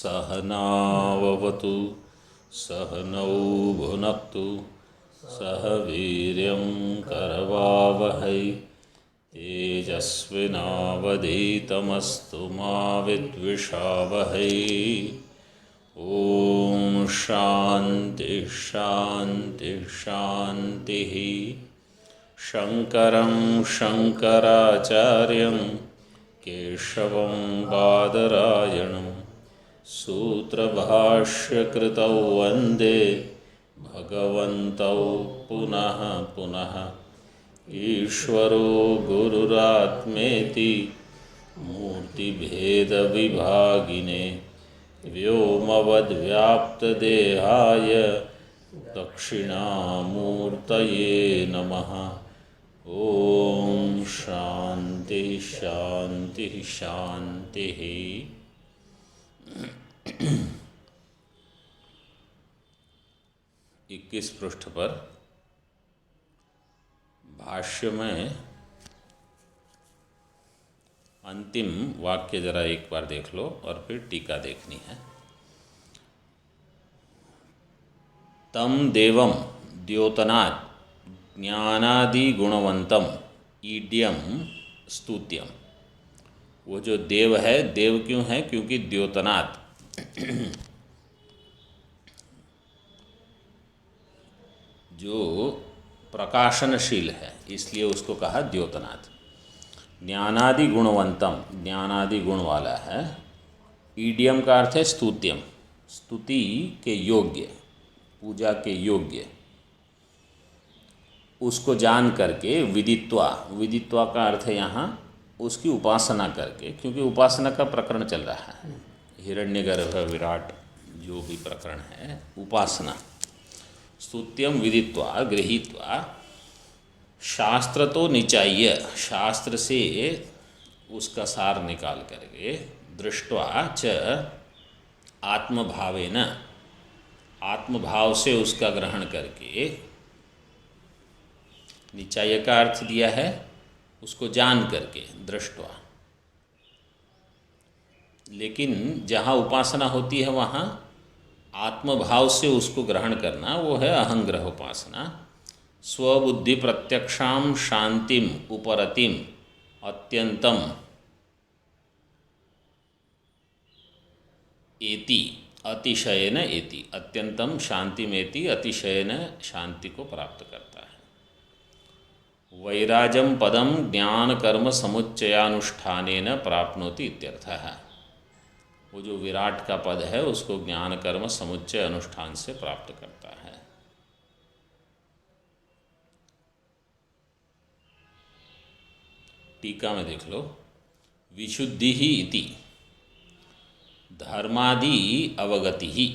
सहनाववतु सहनौ भुनक्तु सह वीर्यं करवावहै तेजस्विनावधीतमस्तु मा विद्विषावहै। ओम शांति शांति शांति। शंकरं शंकराचार्यं केशवं बादरायणं सूत्रभाष्यकृतौ वन्दे भगवन्तौ पुनः पुनः। ईश्वरो गुरुरात्मेति मूर्तिभेदविभागिने व्योमवद्व्याप्तदेहाय दक्षिणामूर्तये नमः। ओम शांति शांति शांति। 21 पृष्ठ पर भाष्य में अंतिम वाक्य जरा एक बार देख लो और फिर टीका देखनी है। तम देवम द्योतनात् ज्ञानादि गुणवंतम ईड्यम स्तुत्यम। वो जो देव है, देव क्यों है? क्योंकि द्योतनात् जो प्रकाशनशील है, इसलिए उसको कहा द्योतनाथ। ज्ञानादि गुणवंतम, ज्ञानादि गुण वाला है। ईडियम का अर्थ है स्तुत्यम, स्तुति के योग्य, पूजा के योग्य। उसको जान करके विदित्वा, विदित्वा का अर्थ है यहाँ उसकी उपासना करके, क्योंकि उपासना का प्रकरण चल रहा है। हिरण्यगर्भ विराट जो भी प्रकरण है, उपासना। स्तुत्यम विदित्वा गृहीत्वा, शास्त्र तो निचाय्य, शास्त्र से उसका सार निकाल करके, दृष्ट्वा च आत्मभावेन, आत्मभाव से उसका ग्रहण करके। निचाय्य का अर्थ दिया है उसको जान करके, दृष्ट्वा। लेकिन जहाँ उपासना होती है वहाँ आत्मभाव से उसको ग्रहण करना, वो है अहंग्रह उपासना। स्वबुद्धि प्रत्यक्षाम शांतिम उपरतिम अत्यंतम एति, अतिशयन एति, अत्यंतम शांतिमेति, अतिशयन शांति को प्राप्त करता है। वैराजम पदम ज्ञान कर्म समुच्चयानुष्ठानेन प्राप्नोति इत्यर्थः। वो जो विराट का पद है उसको ज्ञान कर्म समुच्चय अनुष्ठान से प्राप्त करता है। टीका में देख लो, विशुद्धि ही इति धर्मादि अवगति ही।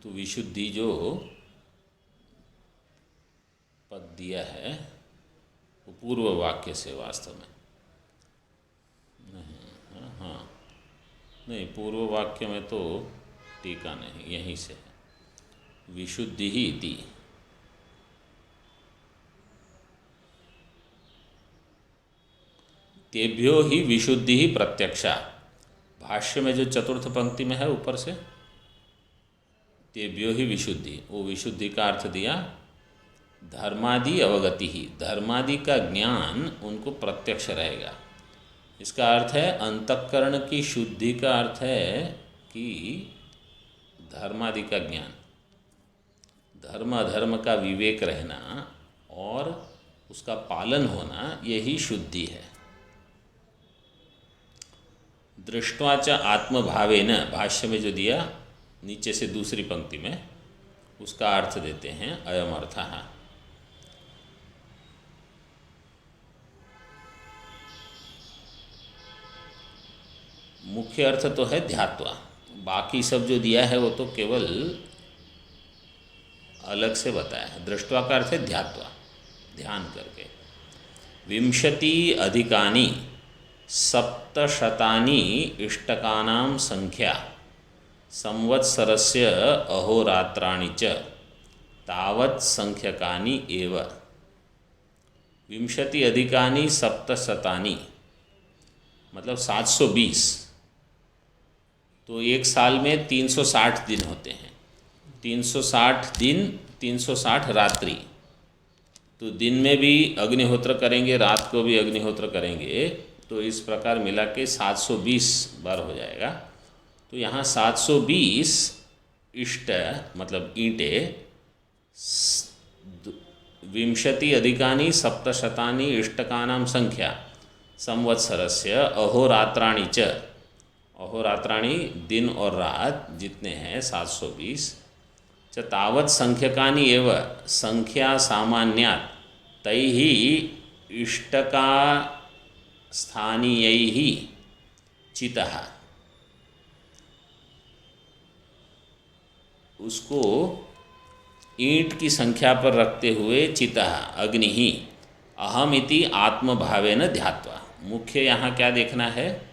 तो विशुद्धि जो पद दिया है वो पूर्व वाक्य से वास्तव में नहीं, हाँ नहीं, पूर्व वाक्य में तो टीका नहीं, यहीं से है। विशुद्धि ही इति, तेभ्यो ही विशुद्धि ही प्रत्यक्षा। भाष्य में जो चतुर्थ पंक्ति में है ऊपर से, तेभ्यो ही विशुद्धि, वो विशुद्धि का अर्थ दिया धर्मादि अवगति ही, धर्मादि का ज्ञान उनको प्रत्यक्ष रहेगा। इसका अर्थ है अंतःकरण की शुद्धि का अर्थ है कि धर्मादि का ज्ञान, धर्म अधर्म का विवेक रहना और उसका पालन होना, यही शुद्धि है। दृष्ट्वा च आत्मभावेन, भाष्य में जो दिया नीचे से दूसरी पंक्ति में, उसका अर्थ देते हैं अयम अर्थः। मुख्य अर्थ तो है ध्यात्वा, बाकी सब जो दिया है वो तो केवल अलग से बताया है। दृष्ट्वा का अर्थ है ध्यात्वा, ध्यान करके। विंशति अधिकानि सप्तशतानि इष्टकानां संख्या संवत्सरस्य अहोरात्राणि च तावत् संख्यकानि एव। विंशति अधिकानि सप्तशतानि मतलब 720। तो एक साल में 360 दिन होते हैं, 360 दिन 360 रात्रि। तो दिन में भी अग्निहोत्र करेंगे, रात को भी अग्निहोत्र करेंगे, तो इस प्रकार मिला के 720 बार हो जाएगा। तो यहाँ 720 इष्ट मतलब ईंटें, 20 अधिकानि सप्तशतानि इष्टकानां संख्या संवत्सरस्य अहोरात्राणि च, अहोरात्राणि दिन और रात जितने हैं 720, च तावत् संख्यकानि एव संख्या सामान्यात् तैः इष्टका स्थानीयैः चितः। उसको ईंट की संख्या पर रखते हुए चितः अग्नि ही अहमिति आत्मभावेन ध्यात्वा। मुख्य यहाँ क्या देखना है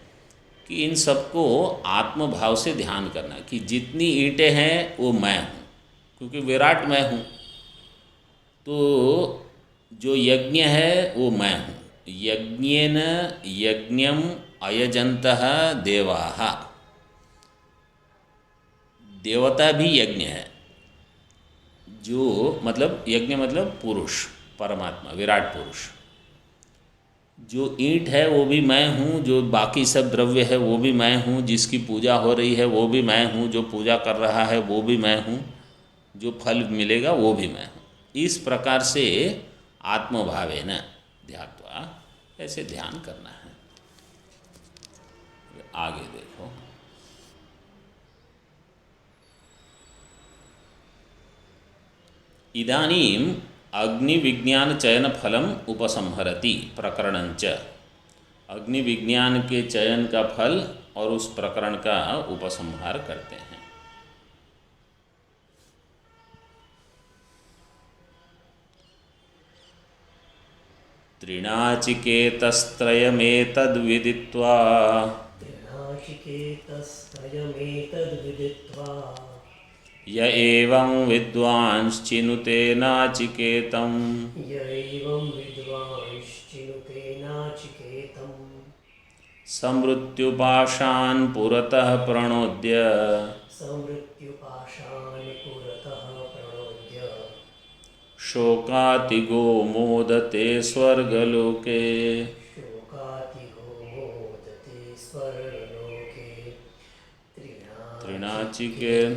कि इन सबको आत्मभाव से ध्यान करना कि जितनी ईंटें हैं वो मैं हूँ, क्योंकि विराट मैं हूँ। तो जो यज्ञ है वो मैं हूँ। यज्ञेन यज्ञम अयजन्तः देवाः, देवता भी यज्ञ है। जो मतलब यज्ञ मतलब पुरुष, परमात्मा, विराट पुरुष। जो ईंट है वो भी मैं हूँ, जो बाकी सब द्रव्य है वो भी मैं हूँ, जिसकी पूजा हो रही है वो भी मैं हूँ, जो पूजा कर रहा है वो भी मैं हूँ, जो फल मिलेगा वो भी मैं हूँ। इस प्रकार से आत्मभावेन ध्यात्वा, ऐसे ध्यान करना है। आगे देखो, इदानीम अग्नि विज्ञान चयन फलम उपसंहरति प्रकरणंच। अग्नि विज्ञान के चयन का फल और उस प्रकरण का उपसंहार करते हैं। त्रिणाचिकेतस्त्रयमेतद्विदित्वा य एवं विद्वांश्चिनुते नाचिकेतं समृत्युपाशान् पुरतः प्रणोद्य शोकातिगो मोदते स्वर्गलोके। त्रिणाचिकेत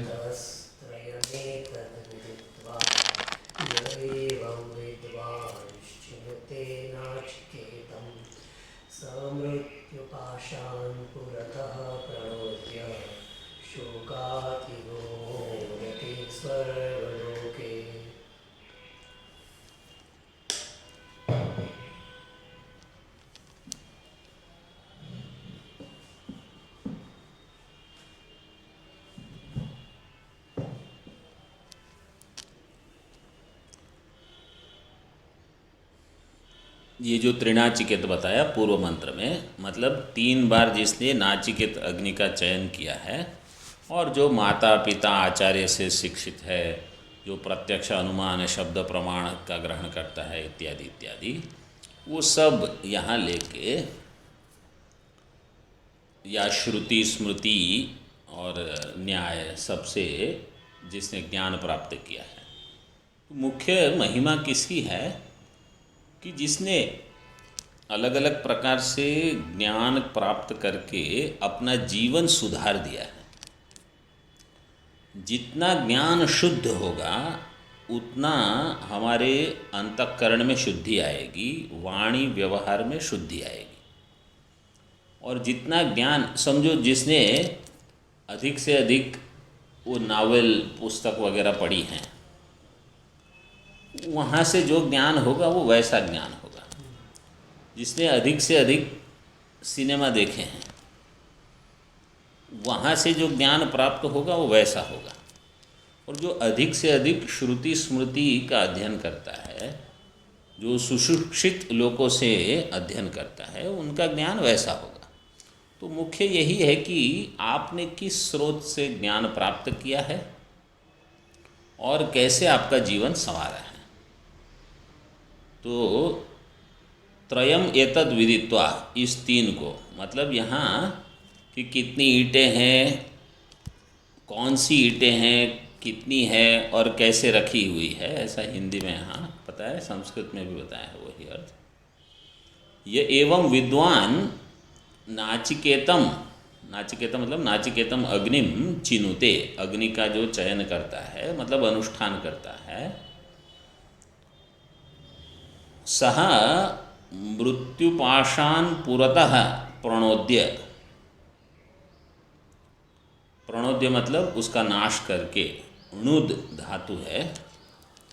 ये जो त्रिनाचिकेत बताया पूर्व मंत्र में, मतलब 3 बार जिसने नाचिकेत अग्नि का चयन किया है और जो माता पिता आचार्य से शिक्षित है, जो प्रत्यक्ष अनुमान शब्द प्रमाण का ग्रहण करता है इत्यादि इत्यादि, वो सब यहाँ लेके या श्रुति स्मृति और न्याय सबसे जिसने ज्ञान प्राप्त किया है। तो मुख्य महिमा किसकी है कि जिसने अलग अलग प्रकार से ज्ञान प्राप्त करके अपना जीवन सुधार दिया है। जितना ज्ञान शुद्ध होगा उतना हमारे अंतःकरण में शुद्धि आएगी, वाणी व्यवहार में शुद्धि आएगी। और जितना ज्ञान, समझो जिसने अधिक से अधिक वो नावल पुस्तक वगैरह पढ़ी हैं, वहाँ से जो ज्ञान होगा वो वैसा ज्ञान होगा। जिसने अधिक से अधिक सिनेमा देखे हैं, वहाँ से जो ज्ञान प्राप्त होगा वो वैसा होगा। और जो अधिक से अधिक श्रुति स्मृति का अध्ययन करता है, जो सुशिक्षित लोगों से अध्ययन करता है, उनका ज्ञान वैसा होगा। तो मुख्य यही है कि आपने किस स्रोत से ज्ञान प्राप्त किया है और कैसे आपका जीवन संवारा है। तो त्रयम एतद् विदित्वा, इस 3 को, मतलब यहाँ कि कितनी ईंटें हैं, कौन सी ईंटें हैं, कितनी है और कैसे रखी हुई है, ऐसा हिंदी में यहाँ पता है, संस्कृत में भी बताया है वही अर्थ। ये एवं विद्वान नाचिकेतम, नाचिकेतम मतलब नाचिकेतम अग्निम चिनुते, अग्नि का जो चयन करता है मतलब अनुष्ठान करता है, सह मृत्युपाशान पुरतः प्रणोद्य, प्रणोद्य मतलब उसका नाश करके, णुद धातु है,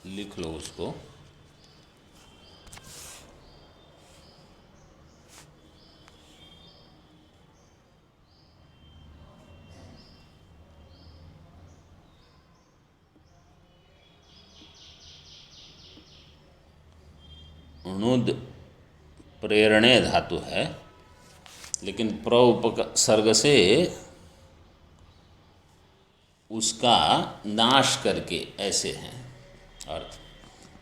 लिख लो उसको, णुद प्रेरणे धातु है, लेकिन प्र उपसर्ग से उसका नाश करके ऐसे हैं अर्थ।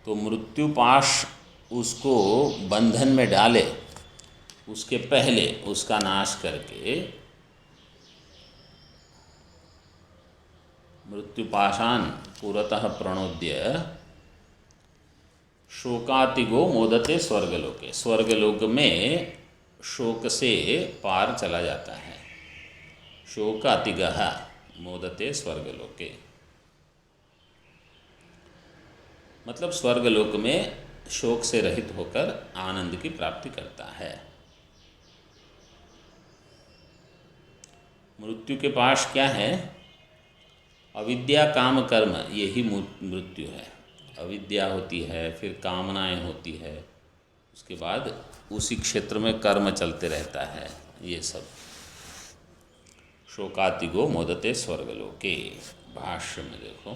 तो मृत्युपाश उसको बंधन में डाले उसके पहले उसका नाश करके, मृत्युपाशान पुरतः प्रणोद्य शोकातिगो मोदते स्वर्गलोके, स्वर्गलोक में शोक से पार चला जाता है। शोकातिगः मोदते स्वर्गलोके मतलब स्वर्गलोक में शोक से रहित होकर आनंद की प्राप्ति करता है। मृत्यु के पास क्या है? अविद्या काम कर्म, यही मृत्यु है। अविद्या होती है, फिर कामनाएं होती है, उसके बाद उसी क्षेत्र में कर्म चलते रहता है, ये सब। शोकातिगो मोदते स्वर्गलोके, भाष्य में देखो,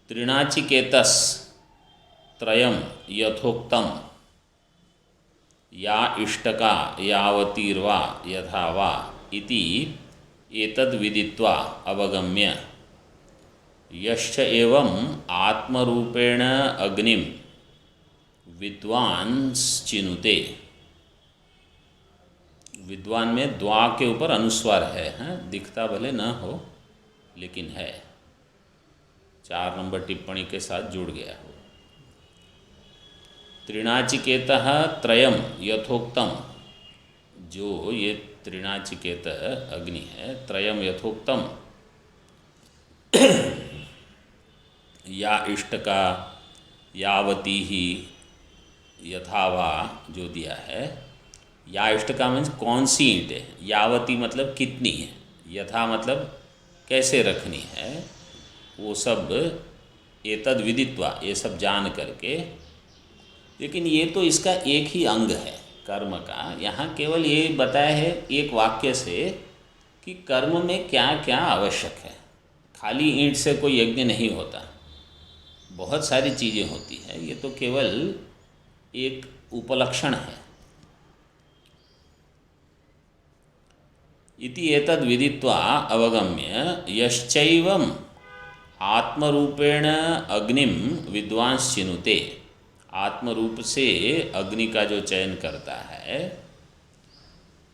त्रिणाचिकेतस त्रयम यथोक्तम या इष्टका यावतीर्वा यथा वा इति एतद् विदित्वा अवगम्य यश्च एवं आत्मरूपेण अग्निम विद्वांश्चिनुते। विद्वान में द्वा के ऊपर अनुस्वार है, दिखता भले न हो लेकिन है, 4 नंबर टिप्पणी के साथ जुड़ गया हो। त्रिणाचिकेतः त्रयम यथोक्तम, जो ये त्रिणाचिकेत अग्नि है, त्रयम यथोक्तम या इष्टका यावती ही यथावा जो दिया है, या इष्टका मीन्स कौन सी ईंट है, यावती मतलब कितनी है, यथा मतलब कैसे रखनी है, वो सब एतद् विदित्वा, ये सब जान करके। लेकिन ये तो इसका एक ही अंग है कर्म का। यहाँ केवल ये बताया है एक वाक्य से कि कर्म में क्या क्या आवश्यक है। खाली ईंट से कोई यज्ञ नहीं होता, बहुत सारी चीज़ें होती हैं। ये तो केवल एक उपलक्षण है। इति एतद् विदित्वा अवगम्य यश्चैवम् आत्मरूपेण अग्निम विद्वांश्चिनुते, आत्मरूप से अग्नि का जो चयन करता है,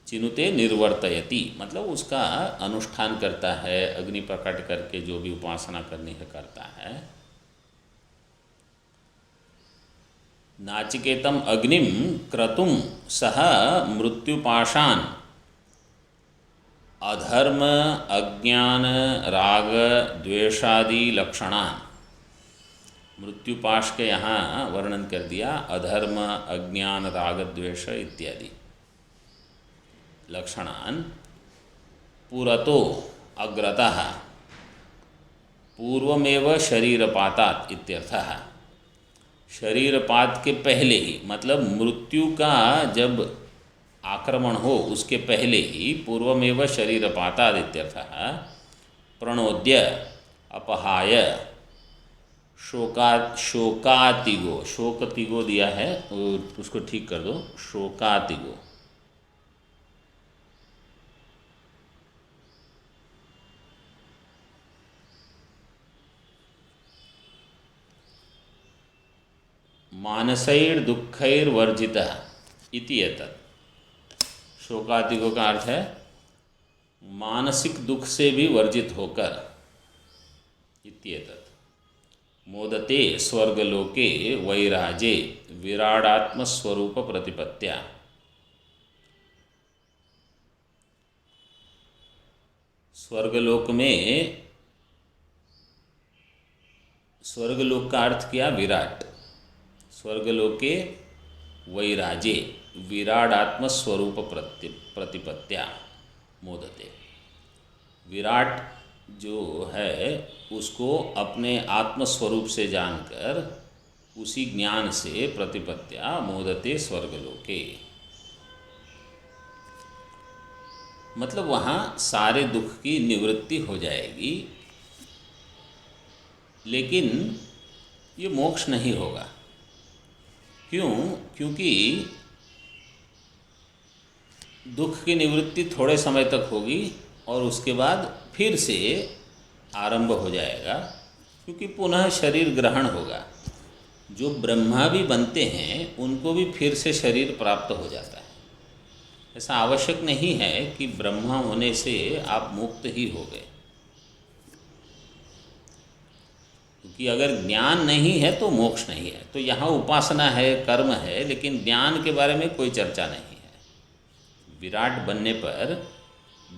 चिनुते निर्वर्तयति मतलब उसका अनुष्ठान करता है, अग्नि प्रकट करके जो भी उपासना करनी है करता है। नाचिकेतम अग्निम क्रतुम सह मृत्युपाशान अधर्म अज्ञान राग द्वेषादि लक्षणान, मृत्युपाश के यहाँ वर्णन कर दिया, अधर्म अज्ञान राग द्वेष इत्यादि लक्षणान पुरतो अग्रतः पूर्वमेव शरीरपातात् इत्यर्थः, शरीरपात के पहले ही मतलब मृत्यु का जब आक्रमण हो उसके पहले ही, पूर्वमेव शरीरपातात् इत्यर्थः प्रणोद्य अपहाय शोकातिगो, शोकतिगो दिया है उसको ठीक कर दो, शोकातिगो मानसैर्दुःखैर्वर्जितः इति एतत्। शोकातिगो का अर्थ है मानसिक दुख से भी वर्जित होकर इत्येतत् मोदते स्वर्गलोके वैराजे विराडात्मस्वरूप प्रतिपत्त्या। स्वर्गलोक में, स्वर्गलोक का अर्थ किया विराट, स्वर्गलोके वैराजे विराडात्म स्वरूप प्रतिपत्त्या मोदते। विराट जो है उसको अपने आत्मस्वरूप से जानकर उसी ज्ञान से प्रतिपत्त्या मोदते स्वर्गलोके, मतलब वहाँ सारे दुख की निवृत्ति हो जाएगी, लेकिन ये मोक्ष नहीं होगा। क्यों? क्योंकि दुख की निवृत्ति थोड़े समय तक होगी और उसके बाद फिर से आरंभ हो जाएगा, क्योंकि पुनः शरीर ग्रहण होगा। जो ब्रह्मा भी बनते हैं उनको भी फिर से शरीर प्राप्त हो जाता है। ऐसा आवश्यक नहीं है कि ब्रह्मा होने से आप मुक्त ही हो गए, क्योंकि अगर ज्ञान नहीं है तो मोक्ष नहीं है। तो यहाँ उपासना है, कर्म है, लेकिन ज्ञान के बारे में कोई चर्चा नहीं है। विराट बनने पर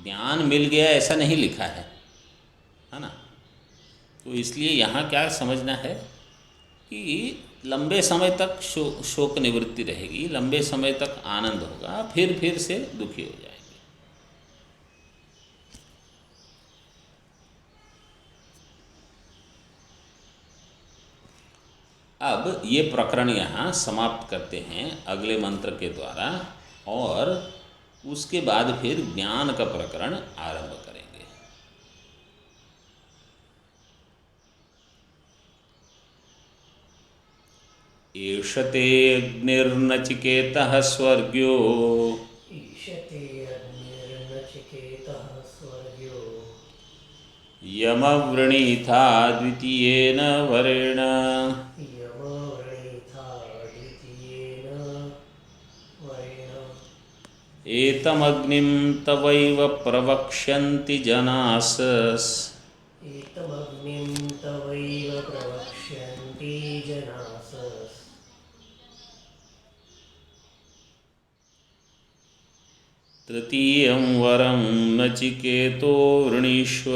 ज्ञान मिल गया ऐसा नहीं लिखा है ना। तो इसलिए यहाँ क्या समझना है कि लंबे समय तक शोक निवृत्ति रहेगी, लंबे समय तक आनंद होगा, फिर से दुखी हो जाएंगे। अब ये प्रकरण यहाँ समाप्त करते हैं अगले मंत्र के द्वारा, और उसके बाद फिर ज्ञान का प्रकरण आरंभ करेंगे। ईशते अग्निर्नचिकेतः स्वर्ग्यो यमवृणीथा द्वितीयेन वरेण एतमग्निं तवैव प्रवक्ष्यन्ति जनास। तृतीयं वरं नचिकेतो वृणीष्व।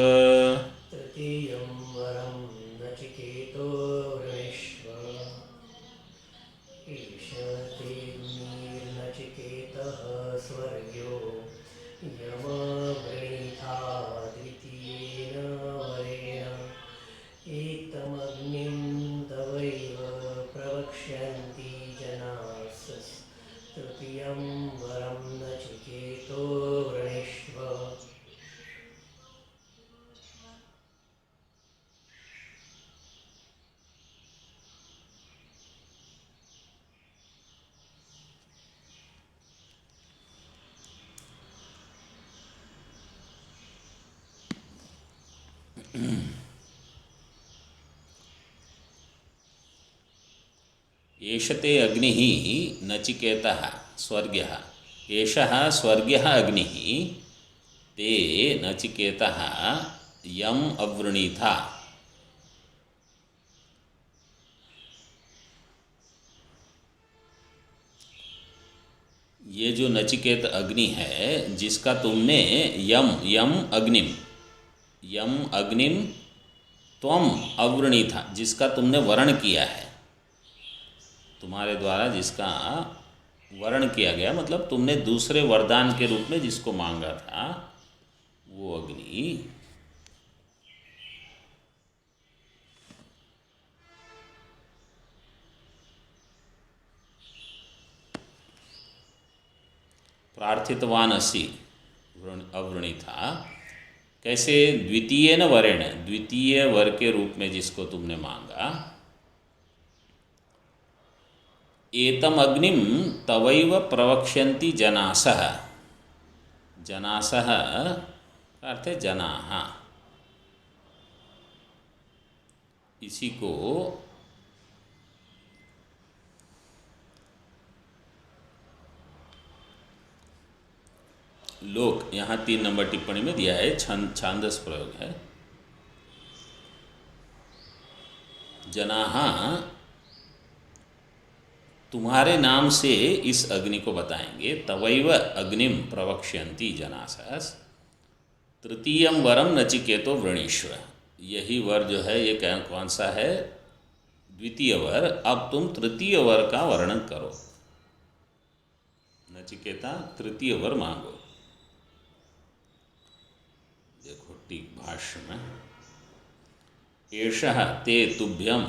एषते अग्निः नचिकेतः स्वर्ग्यः। एषः स्वर्ग्यः अग्निः ते नचिकेतः यम अवृणीथा। ये जो नचिकेत अग्नि है जिसका तुमने यम अग्निम त्वम अवृणीथा, जिसका तुमने वर्ण किया है, तुम्हारे द्वारा जिसका वर्ण किया गया, मतलब तुमने दूसरे वरदान के रूप में जिसको मांगा था, वो अग्नि प्रार्थितवान असि अवृणीथा। कैसे? द्वितीयेन वरेण, द्वितीय वर के रूप में जिसको तुमने मांगा। एतम अग्निम तवैव प्रवक्ष्यन्ति जनासः। जनासः का अर्थ है जनाः। इसी को लोक यहाँ 3 नंबर टिप्पणी में दिया है, छांदस प्रयोग है। जनाहा तुम्हारे नाम से इस अग्नि को बताएंगे। तवैव अग्निम प्रवक्ष्यन्ति जनासस। तृतीयम वरम नचिकेतो वृणीष्व। यही वर जो है ये कौन सा है? द्वितीय वर। अब तुम तृतीय वर का वर्णन करो। नचिकेता तृतीय वर मांगो। देखो ठीक भाष्य में, एषः ते तुभ्यम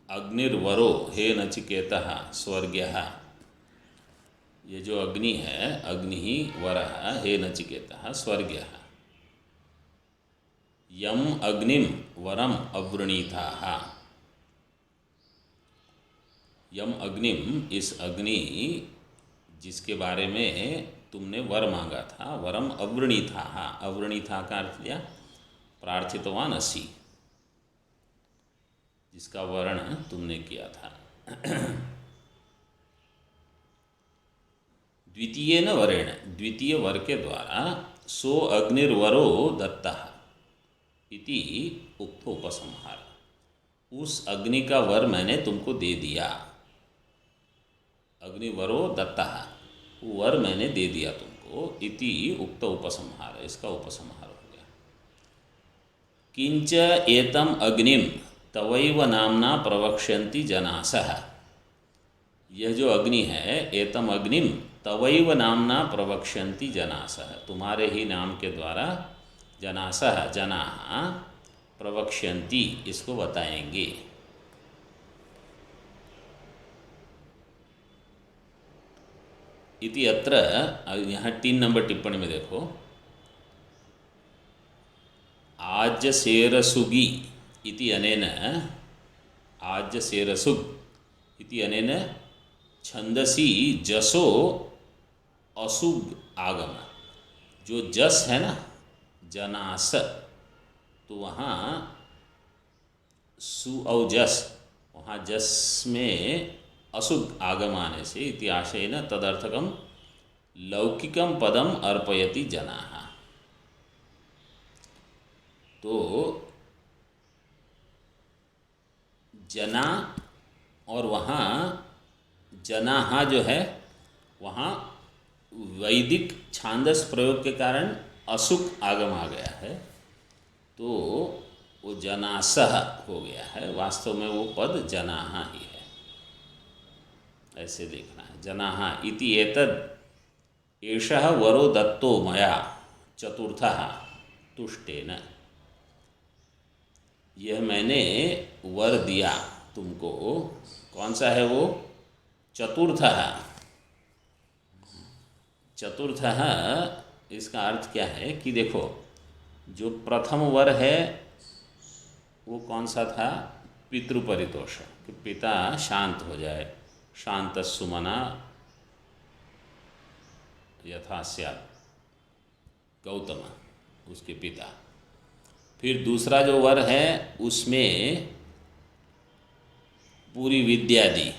अग्निर्वरो हे नचिकेतः स्वर्ग्यः। ये जो अग्नि है, अग्नि ही वरः हे नचिकेतः स्वर्ग्यः। यम अग्निम वरम अवृणीताः। यम अग्निम, इस अग्नि जिसके बारे में तुमने वर मांगा था, वरम अवृणीताः। अवृणीता का अर्थ दिया प्रार्थितवान असि, जिसका वर्ण तुमने किया था। द्वितीय न वरेण, द्वितीय वर के द्वारा, सो अग्निर्वरो दत्तः इति उक्त उपसंहार। उस अग्नि का वर मैंने तुमको दे दिया। अग्निवरो दत्तः, वर मैंने दे दिया तुमको। इति उक्त उपसंहार, इसका उपसंहार हो गया। किंच एतम अग्निम तवैव नामना प्रवक्ष्यन्ति जनासः। यह जो अग्नि है, एतम अग्निम तवैव नामना प्रवक्ष्यन्ति जनासः, तुम्हारे ही नाम के द्वारा जनासः जनाः प्रवक्ष्यन्ति, इसको बताएंगे। इति अत्र, यहाँ 3 नंबर टिप्पणी में देखो, आज्यसेरसुगी इति अनेन, आज्यसेरसुग इति अनेन छंदसी जसो असुग आगम। जो जस है ना, जनास, तो वहाँ सु औ जस, वहाँ जस में असुग आगम आने से इतिहासेन तदर्थकम लौकिकम पदम अर्पयति जनाः। तो जना और वहाँ जनाः जो है, वहाँ वैदिक छांदस प्रयोग के कारण असुक आगम आ गया है, तो वो जनासः हो गया है। वास्तव में वो पद जनाः ही है, ऐसे देखना है। जनाः इति एतद् एषः वरो दत्तो मया चतुर्थः तुष्टेन। यह मैंने वर दिया तुमको, कौन सा है वो? चतुर्थः। चतुर्थः, इसका अर्थ क्या है कि देखो, जो प्रथम वर है वो कौन सा था? पितृपरितोष, कि पिता शांत हो जाए। शांत सुमना यथा स्यात्, गौतम उसके पिता। फिर दूसरा जो वर है उसमें पूरी विद्या दी,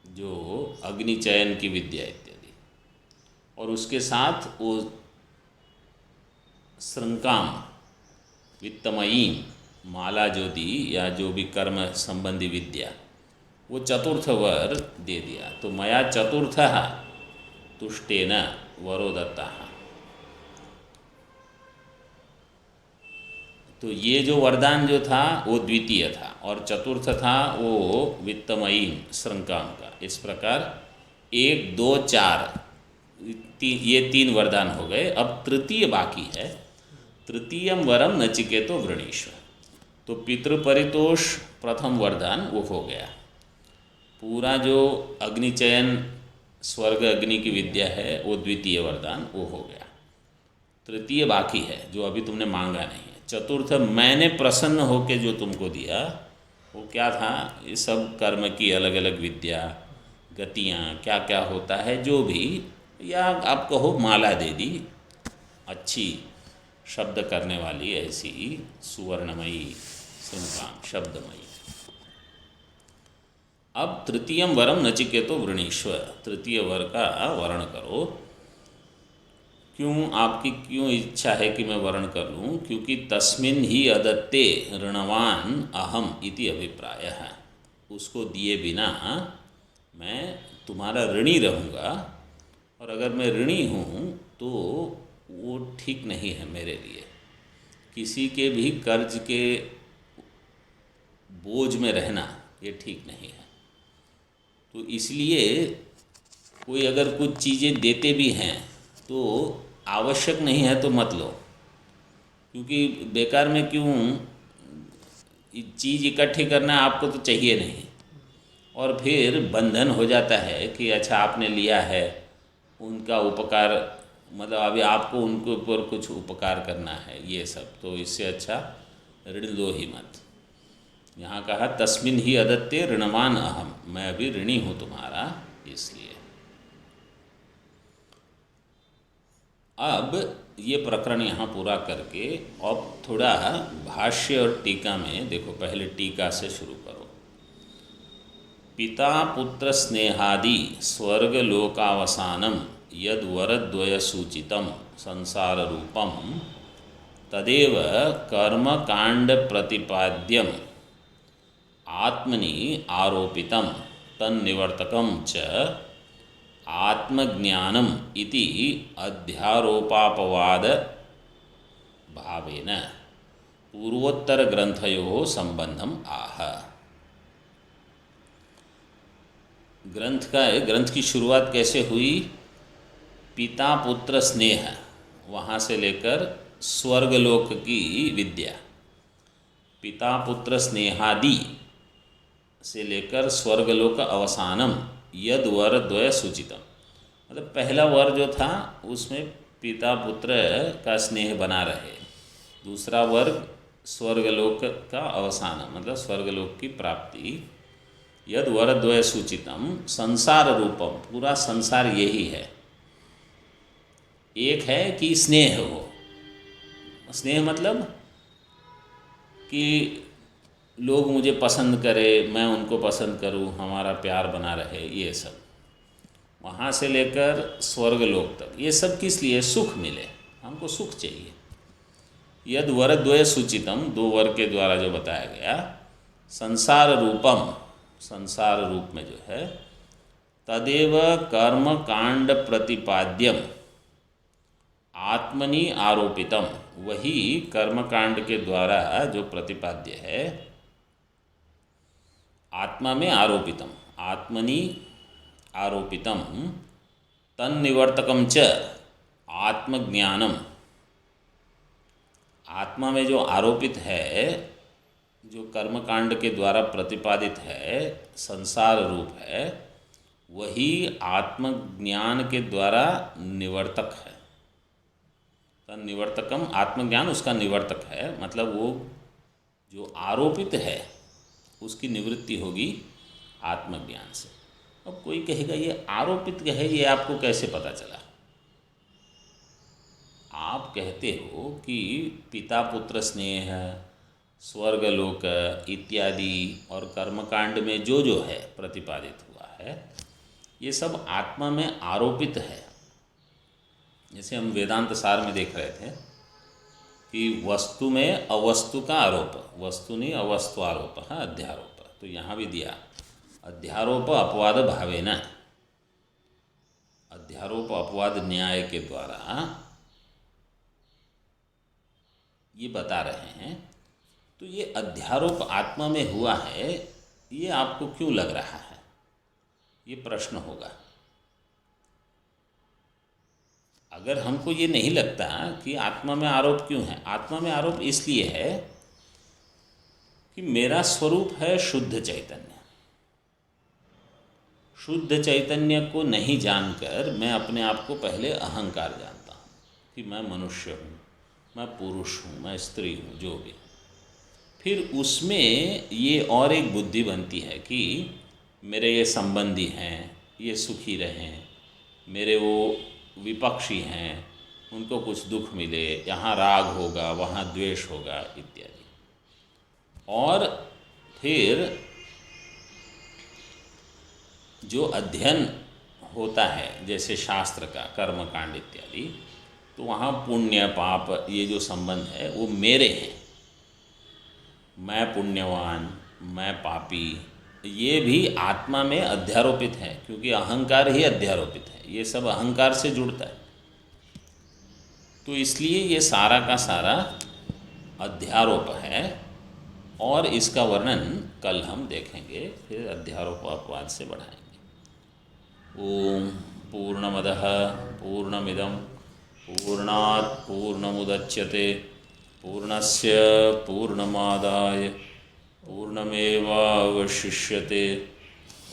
जो अग्नि चयन की विद्या इत्यादि, और उसके साथ वो श्रृंकाम वित्तमयी माला जो दी, या जो भी कर्म संबंधी विद्या, वो चतुर्थ वर दे दिया। तो मया चतुर्थः तुष्टेन वरो दत्तः। तो ये जो वरदान जो था वो द्वितीय था, और चतुर्थ था वो वित्तमयी श्रृंकाम का। इस प्रकार 1, 2, 4 ये 3 वरदान हो गए। अब तृतीय बाकी है। तृतीयम वरम नचिकेतो वृणीष्व। तो पितृपरितोष प्रथम वरदान वो हो गया। पूरा जो अग्निचयन स्वर्ग अग्नि की विद्या है वो द्वितीय वरदान वो हो गया। तृतीय बाकी है जो अभी तुमने मांगा नहीं है। चतुर्थ मैंने प्रसन्न होकर जो तुमको दिया वो क्या था? ये सब कर्म की अलग अलग विद्या, गतियाँ, क्या क्या होता है जो भी, या आप कहो माला दे दी, अच्छी शब्द करने वाली ऐसी सुवर्णमयी श्रृंगाम शब्दमयी। अब तृतीयम वरम नचिकेतो वृणीष्व, तृतीय वर का वर्ण करो। क्यों, आपकी क्यों इच्छा है कि मैं वर्ण कर लूँ? क्योंकि तस्मिन ही अदत्ते ऋणवान अहम इति अभिप्राय है, उसको दिए बिना मैं तुम्हारा ऋणी रहूँगा, और अगर मैं ऋणी हूँ तो वो ठीक नहीं है मेरे लिए। किसी के भी कर्ज के बोझ में रहना ये ठीक नहीं है। तो इसलिए कोई अगर कुछ चीज़ें देते भी हैं तो आवश्यक नहीं है तो मत लो, क्योंकि बेकार में क्यों चीज़ इकट्ठी करना, आपको तो चाहिए नहीं। और फिर बंधन हो जाता है कि अच्छा आपने लिया है, उनका उपकार, मतलब अभी आपको उनके ऊपर कुछ उपकार करना है, ये सब, तो इससे अच्छा ऋण लो ही मत। यहाँ कहा तस्मिन ही अदत्ते ऋणवान अहम, मैं अभी ऋणी हूँ तुम्हारा, इसलिए। अब ये प्रकरण यहाँ पूरा करके अब थोड़ा भाष्य और टीका में देखो। पहले टीका से शुरू करो। पिता पुत्र स्नेहादि स्वर्गलोकावसानम यद वरद्वय सूचितम संसार रूपम तदेव कर्म कांड प्रतिपाद्यम आत्मनि आरोपितम तन्निवर्तकम च आत्मज्ञानम इति अध्यारोपापवाद भावेन पूर्वोत्तर ग्रंथयोः संबंधम आह। ग्रंथ की शुरुआत कैसे हुई? पिता पुत्र स्नेह, वहाँ से लेकर स्वर्गलोक की विद्या, पिता पुत्र स्नेहादि से लेकर स्वर्गलोक अवसानम यद वर द्वय सूचितम, मतलब पहला वर जो था उसमें पिता पुत्र का स्नेह बना रहे, दूसरा वर्ग स्वर्गलोक का अवसान, मतलब स्वर्गलोक की प्राप्ति। यद वर द्वय सूचितम संसार रूपम, पूरा संसार यही है। एक है कि स्नेह हो, स्नेह मतलब कि लोग मुझे पसंद करें, मैं उनको पसंद करूं, हमारा प्यार बना रहे, ये सब। वहाँ से लेकर स्वर्गलोक तक ये सब किस लिए? सुख मिले, हमको सुख चाहिए। यद वर द्वय सूचितम, दो वर के द्वारा जो बताया गया, संसार रूपम, संसार रूप में जो है, तदेव कर्म कांड प्रतिपाद्यम आत्मनि आरोपितम, वही कर्मकांड के द्वारा जो प्रतिपाद्य है, आत्मा में आरोपितम, आत्मनि आरोपितम, तन्निवर्तकम च आत्मज्ञानम, आत्मा में जो आरोपित है, जो कर्मकांड के द्वारा प्रतिपादित है, संसार रूप है, वही आत्मज्ञान के द्वारा निवर्तक है। तन्निवर्तकम, आत्मज्ञान उसका निवर्तक है, मतलब वो जो आरोपित है उसकी निवृत्ति होगी आत्मज्ञान से। अब कोई कहेगा ये आरोपित है, ये आपको कैसे पता चला? आप कहते हो कि पिता पुत्र स्नेह, स्वर्गलोक इत्यादि और कर्मकांड में जो जो है प्रतिपादित हुआ है, ये सब आत्मा में आरोपित है। जैसे हम वेदांत सार में देख रहे थे कि वस्तु में अवस्तु का आरोप, वस्तु नहीं अवस्तु आरोप है, अध्यारोप। तो यहाँ भी दिया अध्यारोप अपवाद भावेन, अध्यारोप अपवाद न्याय के द्वारा ये बता रहे हैं। तो ये अध्यारोप आत्मा में हुआ है, ये आपको क्यों लग रहा है? ये प्रश्न होगा। अगर हमको ये नहीं लगता कि आत्मा में आरोप क्यों है, आत्मा में आरोप इसलिए है कि मेरा स्वरूप है शुद्ध चैतन्य। शुद्ध चैतन्य को नहीं जानकर मैं अपने आप को पहले अहंकार जानता हूँ कि मैं मनुष्य हूँ, मैं पुरुष हूँ, मैं स्त्री हूँ, जो भी। फिर उसमें ये और एक बुद्धि बनती है कि मेरे ये संबंधी हैं, ये सुखी रहें, मेरे वो विपक्षी हैं, उनको कुछ दुख मिले, यहाँ राग होगा, वहाँ द्वेष होगा इत्यादि। और फिर जो अध्ययन होता है जैसे शास्त्र का कर्मकांड इत्यादि, तो वहाँ पुण्य पाप ये जो संबंध है वो मेरे हैं। मैं पुण्यवान, मैं पापी, ये भी आत्मा में अध्यारोपित है, क्योंकि अहंकार ही अध्यारोपित है, ये सब अहंकार से जुड़ता है। तो इसलिए ये सारा का सारा अध्यारोप है, और इसका वर्णन कल हम देखेंगे, फिर अध्यारोपवाद से बढ़ाएंगे। ओम पूर्णमदः पूर्णमिदं पूर्णात् पूर्णमुदच्यते पूर्णस्य पूर्णमादाय पूर्णमेवावशिष्यते।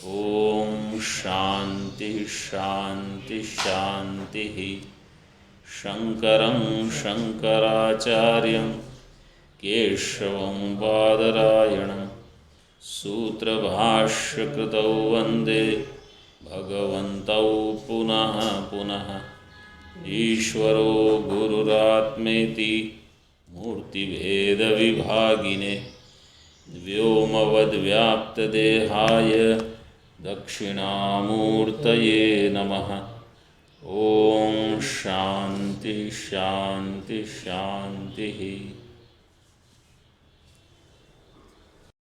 ओम शांति शांति शांति। शंकरं शंकराचार्यं केशवं बादरायणं सूत्रभाष्यकृतौ वन्दे भगवन्तौ पुनः पुनः। ईश्वरो गुरुरात्मेति मूर्तिभेदविभागिने व्योमवद्व्याप्तदेहाय दक्षिणामूर्तये नमः। ओम शांति शांति शांति।